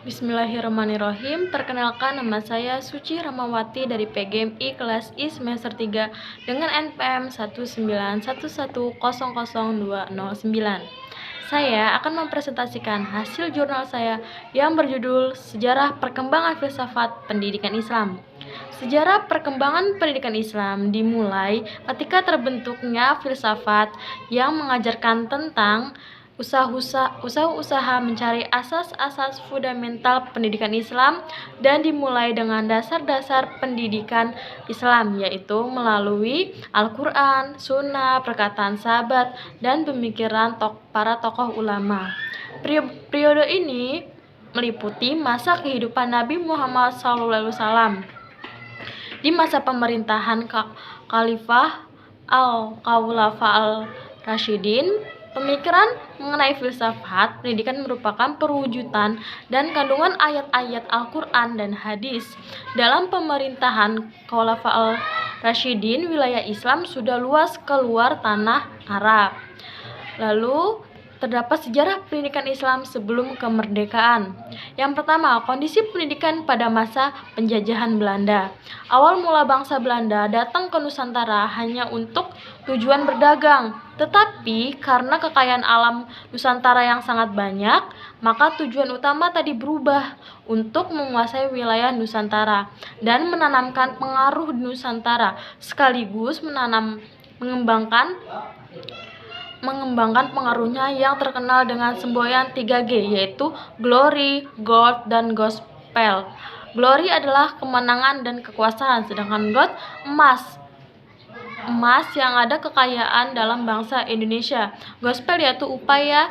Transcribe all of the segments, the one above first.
Bismillahirrahmanirrahim. Perkenalkan, nama saya Suci Ramawati dari PGMI kelas I semester 3 dengan NPM 191100209. Saya akan mempresentasikan hasil jurnal saya yang berjudul Sejarah Perkembangan Filsafat Pendidikan Islam. Sejarah perkembangan pendidikan Islam dimulai ketika terbentuknya filsafat yang mengajarkan tentang usaha-usaha mencari asas-asas fundamental pendidikan Islam dan dimulai dengan dasar-dasar pendidikan Islam, yaitu melalui Al-Quran, Sunnah, perkataan sahabat, dan pemikiran para tokoh ulama. Periode ini meliputi masa kehidupan Nabi Muhammad SAW. Di masa pemerintahan Khalifah Al-Khulafa Al-Rasyidin, pemikiran mengenai filsafat pendidikan merupakan perwujudan dan kandungan ayat-ayat Al-Quran dan hadis. Dalam pemerintahan Khalifah Al-Rasyidin, wilayah Islam sudah luas keluar tanah Arab. Lalu terdapat sejarah pendidikan Islam sebelum kemerdekaan. Yang pertama, kondisi pendidikan pada masa penjajahan Belanda. Awal mula bangsa Belanda datang ke Nusantara hanya untuk tujuan berdagang. Tetapi karena kekayaan alam Nusantara yang sangat banyak, maka tujuan utama tadi berubah untuk menguasai wilayah Nusantara dan menanamkan pengaruh di Nusantara, sekaligus mengembangkan pengaruhnya yang terkenal dengan semboyan 3G, yaitu Glory, Gold, dan Gospel. Glory adalah kemenangan dan kekuasaan, sedangkan Gold emas yang ada kekayaan dalam bangsa Indonesia. Gospel yaitu upaya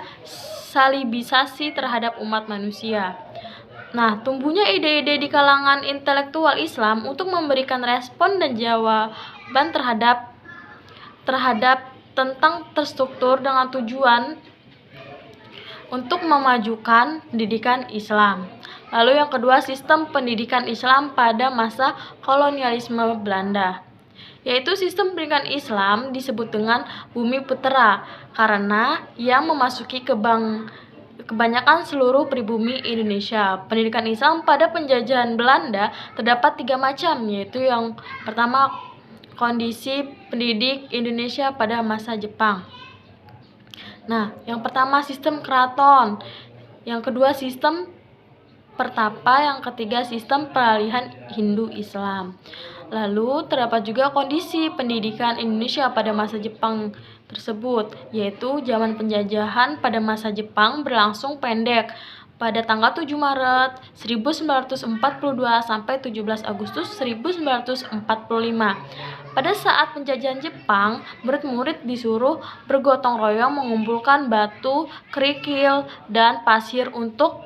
salibisasi terhadap umat manusia. Nah, tumbuhnya ide-ide di kalangan intelektual Islam untuk memberikan respon dan jawaban terhadap tentang terstruktur dengan tujuan untuk memajukan pendidikan Islam. Lalu yang kedua, sistem pendidikan Islam pada masa kolonialisme Belanda, yaitu sistem pendidikan Islam disebut dengan Bumi Putera karena yang memasuki kebanyakan seluruh pribumi Indonesia. Pendidikan Islam pada penjajahan Belanda terdapat 3 macam, yaitu yang pertama, kondisi pendidik Indonesia pada masa Jepang. Nah, yang pertama sistem keraton, yang kedua sistem pertapa, yang ketiga sistem peralihan Hindu-Islam. Lalu terdapat juga kondisi pendidikan Indonesia pada masa Jepang tersebut, yaitu zaman penjajahan pada masa Jepang berlangsung pendek pada tanggal 7 Maret 1942 sampai 17 Agustus 1945. Pada saat penjajahan Jepang, murid-murid disuruh bergotong royong mengumpulkan batu, kerikil, dan pasir untuk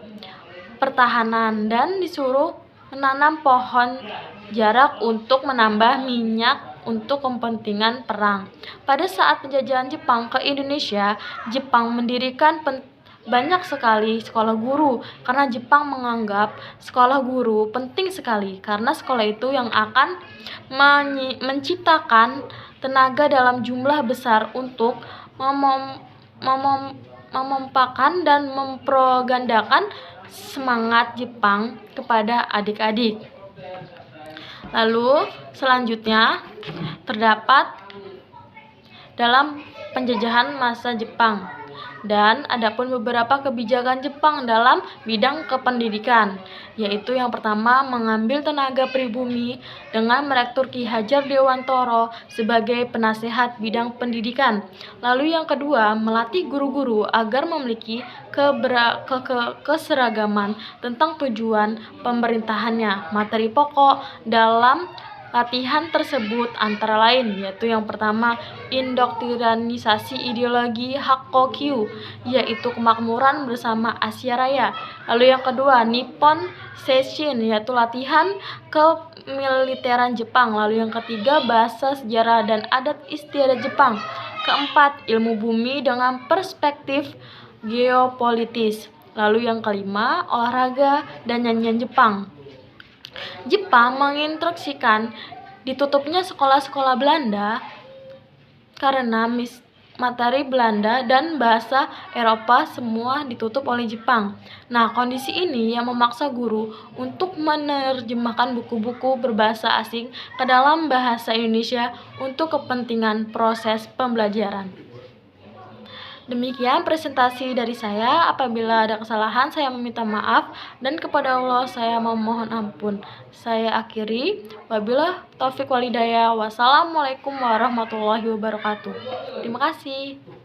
pertahanan dan disuruh menanam pohon jarak untuk menambah minyak untuk kepentingan perang. Pada saat penjajahan Jepang ke Indonesia, Jepang mendirikan banyak sekali sekolah guru karena Jepang menganggap sekolah guru penting sekali karena sekolah itu yang akan menciptakan tenaga dalam jumlah besar untuk memompakan dan mempropagandakan semangat Jepang kepada adik-adik. Lalu selanjutnya terdapat dalam penjajahan masa Jepang. Dan adapun beberapa kebijakan Jepang dalam bidang kependidikan, yaitu yang pertama mengambil tenaga pribumi dengan merekrut Ki Hajar Dewantoro sebagai penasehat bidang pendidikan. Lalu yang kedua, melatih guru-guru agar memiliki keseragaman tentang tujuan pemerintahannya. Materi pokok dalam latihan tersebut antara lain, yaitu yang pertama indoktrinisasi ideologi Hakkokyu, yaitu kemakmuran bersama Asia Raya. Lalu yang kedua Nippon Seishin, yaitu latihan kemiliteran Jepang. Lalu yang ketiga bahasa, sejarah, dan adat istiadat Jepang. Keempat, ilmu bumi dengan perspektif geopolitis. Lalu yang kelima, olahraga dan nyanyian Jepang. Jepang menginstruksikan ditutupnya sekolah-sekolah Belanda karena materi Belanda dan bahasa Eropa semua ditutup oleh Jepang. Nah, kondisi ini yang memaksa guru untuk menerjemahkan buku-buku berbahasa asing ke dalam bahasa Indonesia untuk kepentingan proses pembelajaran. Demikian presentasi dari saya. Apabila ada kesalahan, saya meminta maaf, dan kepada Allah saya memohon ampun. Saya akhiri. Wabillahi taufiq walhidayah. Wassalamualaikum warahmatullahi wabarakatuh. Terima kasih.